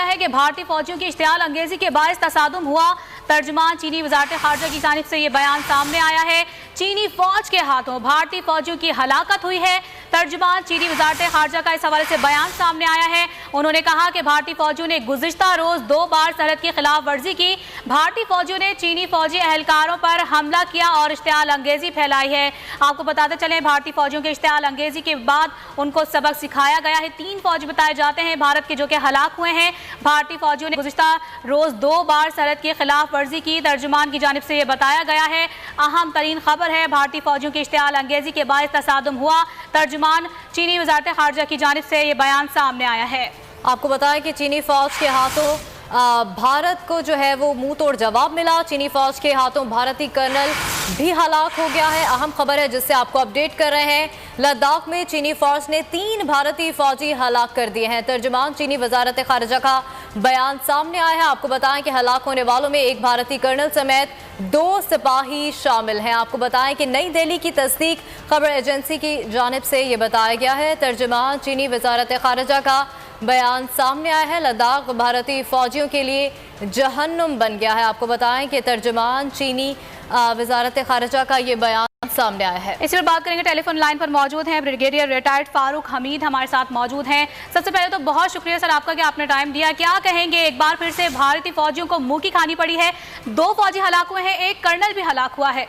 है कि भारतीय फौजियों की इश्तियाल अंगेजी के बायस तसादुम हुआ। तर्जुमान चीनी वजारत खारजा की जानिब से ये बयान सामने आया है। चीनी फौज के हाथों भारतीय फौजियों की हलाकत हुई है। तर्जुमान चीनी वजारत खारजा का इस हवाले से बयान सामने आया है। उन्होंने कहा कि भारतीय फौजियों ने गुज़िश्ता रोज 2 बार सरहद की खिलाफ वर्जी की। भारतीय फौजियों ने चीनी फौजी एहलकारों पर हमला किया और इश्तियाल अंगेजी फैलाई है। आपको बताते चलें, भारतीय फौजियों के इश्तियाल अंगेजी के बाद उनको सबक सिखाया गया है। 3 फौजी बताए जाते हैं भारत के जो कि हलाक हुए हैं। भारतीय फौजियों ने गुज़िश्ता रोज 2 बार सरहद की खिलाफ वर्जी की। तर्जुमान की जानिब से यह बताया गया है। अहम तरीन खबर है, भारतीय फौजियों की इश्तियाल अंगेजी के बायस तसादुम हुआ। तर्जुमान चीनी वजारत खारजा की जानिब से यह बयान सामने आया है। आपको बताएं कि चीनी फौज के हाथों भारत को जो है वो मुंह तोड़ जवाब मिला। चीनी फौज के हाथों भारतीय कर्नल भी हलाक हो गया है। अहम खबर है जिससे आपको अपडेट कर रहे हैं। लद्दाख में चीनी फौज ने 3 भारतीय फौजी हलाक कर दिए हैं। तर्जुमान चीनी वजारत खारजा का बयान सामने आया है। आपको बताएं कि हलाक होने वालों में 1 भारतीय कर्नल समेत 2 सिपाही शामिल हैं। आपको बताएं कि नई दिल्ली की तस्दीक खबर एजेंसी की जानिब से ये बताया गया है। तर्जुमान चीनी वजारत खारजा का बयान सामने आया है। लद्दाख भारतीय फौजियों के लिए जहन्नुम बन गया है। आपको बताएं कि तर्जुमान चीनी वजारत खारजा का ये बयान सामने आया है। इस पर बात करेंगे। टेलीफोन लाइन पर मौजूद हैं ब्रिगेडियर रिटायर्ड फारूक हमीद हमारे साथ मौजूद हैं। सबसे पहले तो बहुत शुक्रिया सर आपका कि आपने टाइम दिया। क्या कहेंगे, एक बार फिर से भारतीय फौजियों को मुंह की खानी पड़ी है। 2 फौजी हलाक हुए हैं, 1 कर्नल भी हलाक हुआ है।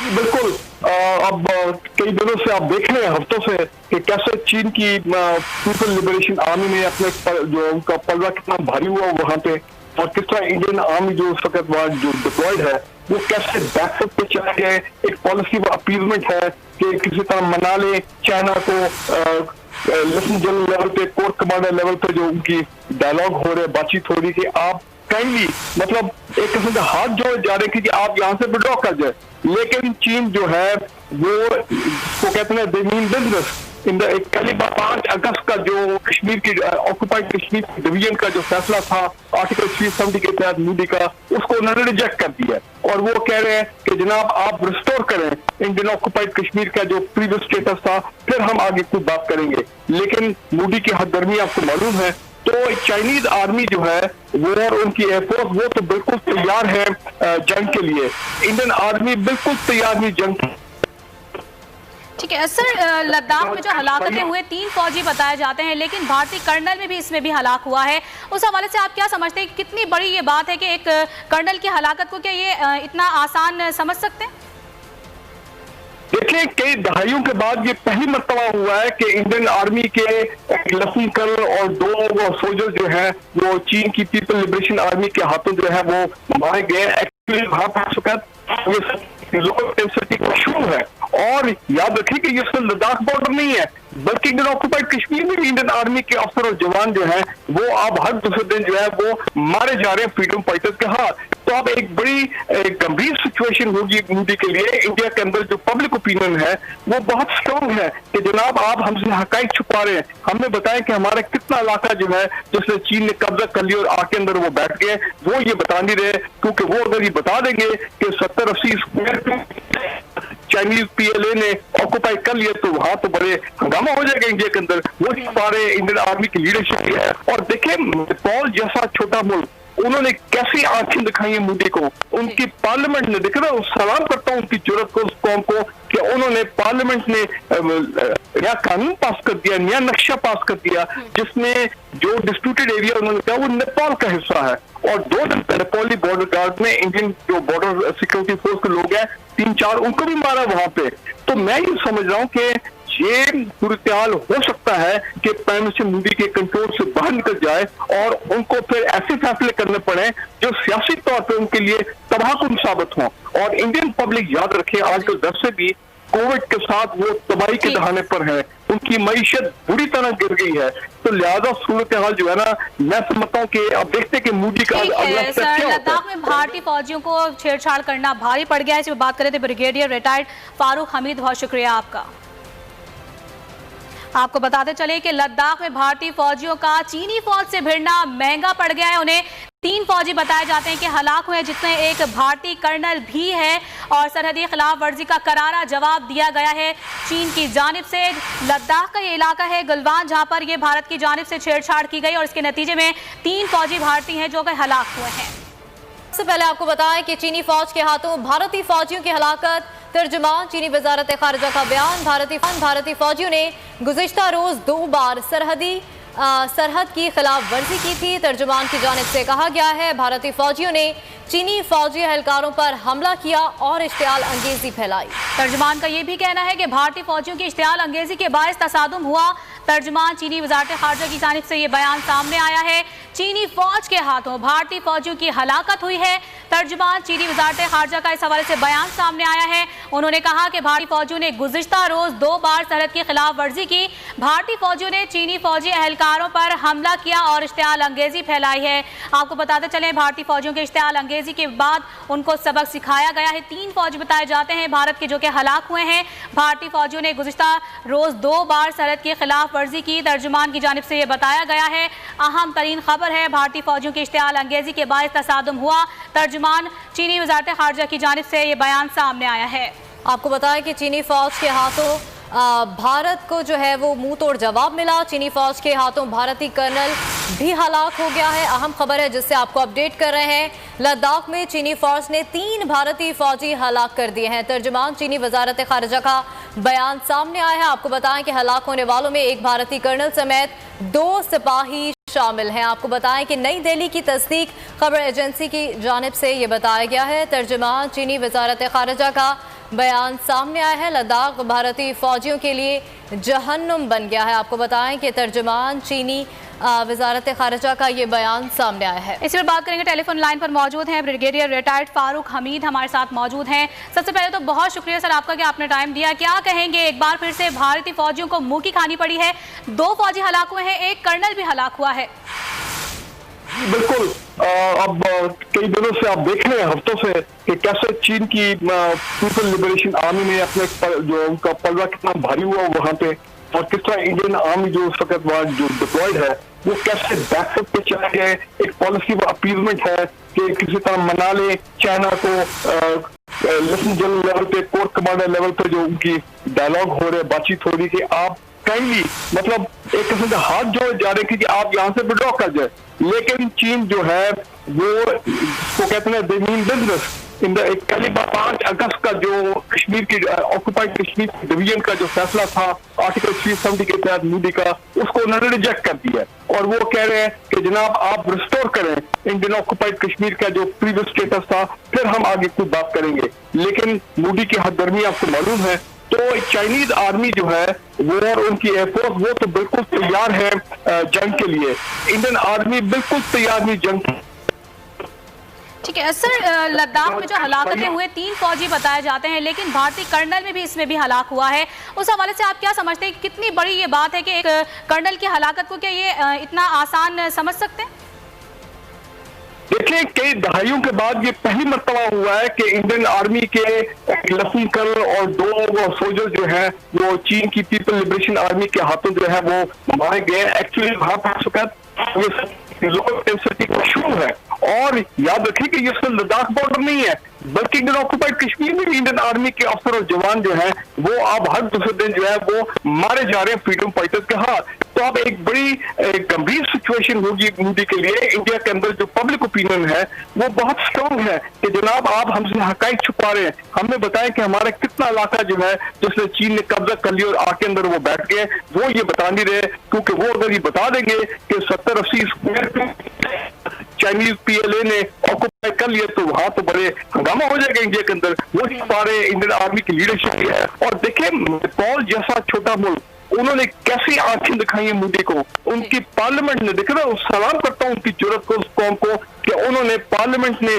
बिल्कुल, अब कई दिनों से आप देख रहे हैं, हफ्तों से, कि कैसे चीन की पीपल लिबरेशन आर्मी ने अपने जो उनका पलड़ा कितना भारी हुआ वहां पे, और किस तरह इंडियन आर्मी जो उस वक्त वहां जो डिप्लॉयड है वो कैसे बैकफुट पे चले गए। एक पॉलिसी अपीलमेंट है कि किसी तरह मना ले चाइना को। लेफ्टिनेंट जनरल लेवल पे, कोर कमांडर लेवल पे जो उनकी डायलॉग हो रहे, बातचीत हो रही कि आप काइंडली, मतलब एक किस्म से हाथ जोड़े जा रहे कि आप यहाँ से विड्रॉ कर जाए। लेकिन चीन जो है वो कहते हैं दे मीन बिजनेस। कल 5 अगस्त का जो कश्मीर की ऑक्यूपाइड कश्मीर डिवीजन का जो फैसला था आर्टिकल 370 के तहत मोदी का, उसको उन्होंने रिजेक्ट कर दिया और वो कह रहे हैं कि जनाब आप रिस्टोर करें इंडियन ऑक्यूपाइड कश्मीर का जो प्रीवियस स्टेटस था, फिर हम आगे कोई बात करेंगे। लेकिन मोदी की हदगर्मी आपको मालूम है। तो चाइनीज आर्मी जो है वो और उनकी एयरफोर्स वो तो बिल्कुल तैयार है जंग के लिए। इंडियन आर्मी बिल्कुल तैयार नहीं जंग। ठीक है सर, लद्दाख में जो हलाकतें हुए 3 फौजी बताए जाते हैं, लेकिन भारतीय कर्नल में भी इसमें भी हलाक हुआ है। उस हवाले से आप क्या समझते हैं, कितनी बड़ी ये बात है कि एक कर्नल की हलाकत को क्या ये इतना आसान समझ सकते हैं? देखिए, कई दहाइयों के बाद ये पहली मर्तबा हुआ है कि इंडियन आर्मी के लेफ्टिनेंट कर्नल और 2 सोल्जर जो है वो चीन की पीपल लिबरेशन आर्मी के हाथों जो है वो मारे गए। एक्चुअली वहां पर लोकल टेंसिटी का इशू है। और याद रखिए कि ये सिर्फ लद्दाख बॉर्डर नहीं है, बल्कि इंडियन ऑक्यूपाइड कश्मीर में भी इंडियन आर्मी के अफसर और जवान जो हैं वो अब हर दूसरे दिन जो है वो मारे जा रहे हैं फ्रीडम फाइटर्स के हाथ। तो अब एक बड़ी गंभीर सिचुएशन होगी मोदी के लिए। इंडिया के अंदर जो पब्लिक ओपिनियन है वो बहुत स्ट्रांग है कि जनाब आप हमसे हकाइक छुपा रहे हैं। हमने बताया कि हमारा कितना इलाका जो है जिसने चीन ने कब्जा कर लिया और आके अंदर वो बैठ गए, वो ये बता नहीं रहे। क्योंकि वो अगर ये बता देंगे कि 70-80 स्क्वायर चाइनीज PLA ने ऑक्यूपाई कर लिया तो वहां तो बड़े हंगामा हो जाएगा इंडिया के अंदर। वो सारे इंडियन आर्मी की लीडरशिप है। और देखिए, नेपाल जैसा छोटा मुल्क, उन्होंने कैसी आंखें दिखाई है मोदी को। उनकी पार्लियामेंट ने, देख रहे हो, सलाम करता हूँ उनकी जरूरत को, उस कौम को, कि उन्होंने पार्लियामेंट ने नया कानून पास कर दिया, नया नक्शा पास कर दिया, जिसमें जो डिस्प्यूटेड एरिया उन्होंने कहा वो नेपाल का हिस्सा है। और 2 नेपाली बॉर्डर गार्ड में इंडियन जो बॉर्डर सिक्योरिटी फोर्स के लोग हैं 3-4 उनको भी मारा वहां पे। तो मैं ये समझ रहा हूँ कि ये सूरत हाल हो सकता है कि प्राइम मिनिस्टर मोदी के कंट्रोल से बाहर निकल जाए और उनको फिर ऐसे फैसले करने पड़े जो सियासी तौर पे उनके लिए तबाहकुन साबित हों। और इंडियन पब्लिक याद रखे, आजकल 10 से भी कोविड के साथ वो तबाही के दहाने पर है, उनकी मईशत बुरी तरह गिर गई है। तो लिहाजा सूरत हाल जो है ना, मैं समझता हूँ कि अब देखते हैं कि मोदी का अगला स्टेप क्या होता है। लद्दाख में भारतीय फौजियों को छेड़छाड़ करना भारी पड़ गया है। इस पर बात कर रहे थे ब्रिगेडियर रिटायर्ड फारूक हमीद, बहुत शुक्रिया आपका। आपको बताते चले कि लद्दाख में भारतीय फौजियों का चीनी फौज से भिड़ना महंगा पड़ गया है। उन्हें 3 फौजी बताए जाते हैं कि हलाक हुए, जिसमें एक भारतीय कर्नल भी है और सरहदी खिलाफ वर्जी का करारा जवाब दिया गया है चीन की जानिब से। लद्दाख का ये इलाका है गलवान, जहां पर ये भारत की जानिब से छेड़छाड़ की गई और इसके नतीजे में 3 फौजी भारतीय हैं जो कि हलाक हुए हैं। सबसे पहले आपको बताएं कि चीनी फौज के हाथों भारतीय फौजियों की हलाकत। तर्जुमान चीनी वजारत खारजा का बयान। भारतीय फौजियों ने गुज़िश्ता रोज 2 बार सरहद की खिलाफ वर्जी की थी। तर्जुमान की जानिब से कहा गया है भारतीय फौजियों ने चीनी फौजी एहलकारों पर हमला किया और इश्तियाल अंगेजी फैलाई। तर्जुमान का यह भी कहना है कि भारतीय फौजियों की इश्तियाल अंगेजी के बायस तसादुम हुआ। तर्जुमान चीनी वजारत खारजा की जानिब से यह बयान सामने आया है। चीनी फौज के हाथों भारतीय फौजियों की हलाकत हुई है। तर्जुमान चीनी वजारत खारजा का इस हवाले से बयान सामने आया है। उन्होंने कहा कि भारतीय फौजियों ने गुज़िश्ता रोज 2 बार सरहद की खिलाफ वर्जी की। भारतीय फौजियों ने चीनी फौजी एहलकारों पर हमला किया और इश्तियाल अंगेजी फैलाई है। आपको बताते चले भारतीय फौजियों के इश्तियाल अंगेजी के बाद उनको सबक सिखाया गया है। 3 फौजी बताए जाते हैं भारत के जो कि हलाक हुए हैं। भारतीय फौजियों ने गुज़िश्ता रोज 2 बार सरहद की खिलाफ वर्जी की। तर्जुमान की जानिब से यह बताया गया है। अहम तरीन खबर है, भारतीय फौजियों की इश्तियाल अंगेजी के बायस तसादुम हुआ। तर्जुमान चीनी वजारत खारजा की जानिब से यह बयान सामने आया है। आपको बताएं कि चीनी फौज के हाथों भारत को जो है वो मुंह तोड़ जवाब मिला। चीनी फौज के हाथों भारतीय कर्नल भी हलाक हो गया है। अहम खबर है जिससे आपको अपडेट कर रहे हैं। लद्दाख में चीनी फौज ने 3 भारतीय फौजी हलाक कर दिए हैं। तर्जुमान चीनी वजारत खारजा का बयान सामने आया है। आपको बताएं कि हलाक होने वालों में एक भारतीय कर्नल समेत 2 सिपाही शामिल हैं। आपको बताएं कि नई दिल्ली की तस्दीक खबर एजेंसी की जानिब से ये बताया गया है। तर्जुमान चीनी वजारत खारजा का बयान सामने आया है। लद्दाख भारतीय फौजियों के लिए जहन्नुम बन गया है। आपको बताएं कि तर्जुमान चीनी वजारत खारजा का ये बयान सामने आया है। इसी पर बात करेंगे। टेलीफोन लाइन पर मौजूद हैं ब्रिगेडियर रिटायर्ड फारूक हमीद हमारे साथ मौजूद हैं। सबसे पहले तो बहुत शुक्रिया सर आपका कि आपने टाइम दिया। क्या कहेंगे, एक बार फिर से भारतीय फौजियों को मुंह की खानी पड़ी है। 2 फौजी हलाक हुए हैं, एक कर्नल भी हलाक हुआ है। बिल्कुल, अब कई दिनों से आप देख रहे हैं, हफ्तों से, कि कैसे चीन की पीपल लिबरेशन आर्मी ने अपने जो उनका पलड़ा कितना भारी हुआ वहां पे, और किस तरह इंडियन आर्मी जो उस वक्त वहां जो डिप्लॉयड है वो कैसे बैकफुट पे चले गए। एक पॉलिसी अपीलमेंट है कि किसी तरह मना ले चाइना को, लेफ्टिनेंट जनरल लेवल पे, कोर कमांडर लेवल पे जो उनकी डायलॉग हो रहे, बातचीत हो रही कि आप काइंडली, मतलब एक किस्म से हाथ जोड़े जा रहे कि आप यहाँ से विड्रॉ कर जाए। लेकिन चीन जो है वो इसको कहते हैं दे मीन बिजनेस। कल 5 अगस्त का जो कश्मीर की ऑक्युपाइड कश्मीर डिवीजन का जो फैसला था आर्टिकल 370 के तहत मोदी का, उसको उन्होंने रिजेक्ट कर दिया और वो कह रहे हैं कि जनाब आप रिस्टोर करें इंडियन ऑक्युपाइड कश्मीर का जो प्रीवियस स्टेटस था, फिर हम आगे कोई बात करेंगे। लेकिन मोदी की हददर्मी आपको मालूम है, तो चाइनीज आर्मी जो है वो और उनकी एयरफोर्स वो तो बिल्कुल तैयार है जंग के लिए। इंडियन आर्मी बिल्कुल तैयार नहीं जंग। ठीक है सर, लद्दाख में जो हलाकतें हुए 3 फौजी बताए जाते हैं, लेकिन भारतीय कर्नल में भी इसमें भी हलाक हुआ है। उस हवाले से आप क्या समझते हैं, कितनी बड़ी ये बात है कि एक कर्नल की हलाकत को क्या ये इतना आसान समझ सकते हैं? देखिए, कई दहाइयों के बाद ये पहली मर्तबा हुआ है कि इंडियन आर्मी के लेफ्टिनेंट कर्नल और 2 सोल्जर जो हैं वो चीन की पीपल लिबरेशन आर्मी के हाथों जो है वो मारे गए। एक्चुअली वहां पर लोअर टेंसिटी का इशू है, और याद रखिए कि ये सिर्फ लद्दाख बॉर्डर नहीं है, बल्कि इंडियन ऑक्युपाइड कश्मीर में भी इंडियन आर्मी के अफसर और जवान जो है वो अब हर दूसरे दिन जो है वो मारे जा रहे हैं फ्रीडम फाइटर्स के हाथ। तो अब एक बड़ी गंभीर सिचुएशन होगी मोदी के लिए। इंडिया के अंदर जो पब्लिक ओपिनियन है वो बहुत स्ट्रॉन्ग है कि जनाब आप हमसे हकाइक छुपा रहे हैं, हमें बताएं कि हमारा कितना इलाका जो है जिसने चीन ने कब्जा कर लिया और आके अंदर वो बैठ गए, वो ये बता नहीं रहे। क्योंकि वो अगर ये बता देंगे कि 70-80 स्क्वायर चाइनीज PLA ने ऑक्युपाई कर लिया तो वहां तो बड़े हंगामा हो जाएगा इंडिया के अंदर। वो सारे इंडियन आर्मी की लीडरशिप है। और देखिए, नेपाल जैसा छोटा मुल्क, उन्होंने कैसी आंखें दिखाई है मोदी को। उनकी पार्लियामेंट ने, देखा ना, सलाम करता हूं उनकी जरूरत को, उस कौम को, कि उन्होंने पार्लियामेंट ने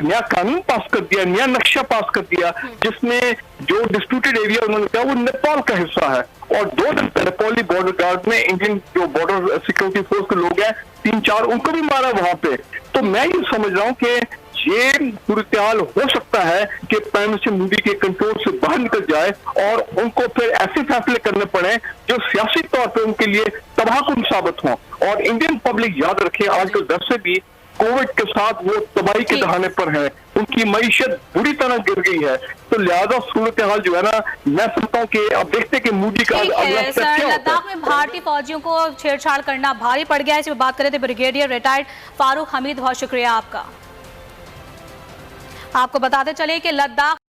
नया कानून पास कर दिया, नया नक्शा पास कर दिया, जिसमें जो डिस्प्यूटेड एरिया उन्होंने कहा वो नेपाल का हिस्सा है। और 2 दिन नेपाली बॉर्डर गार्ड में इंडियन जो बॉर्डर सिक्योरिटी फोर्स के लोग हैं 3-4, उनको भी मारा वहां पे। तो मैं ये समझ रहा हूँ कि ये सूरत हाल हो सकता है कि प्राइम मिनिस्टर मोदी के कंट्रोल से बाहर निकल जाए और उनको फिर ऐसे फैसले करने पड़े जो सियासी तौर पर उनके लिए तबाहकुन साबित हों। और इंडियन पब्लिक याद रखे, आजकल दर से भी कोविड के साथ वो तबाही के दहाने पर है, उनकी मईशत बुरी तरह गिर गई है। तो लिहाजा सूरत हाल जो है ना, मैं समझता हूँ कि अब देखते हैं कि मोदी का अगला स्टेप क्या होता है। लद्दाख में भारतीय फौजियों को छेड़छाड़ करना भारी पड़ गया है, इस पर बात कर रहे थे ब्रिगेडियर रिटायर्ड फारूक हमीद। बहुत शुक्रिया आपका। आपको बताते चले कि लद्दाख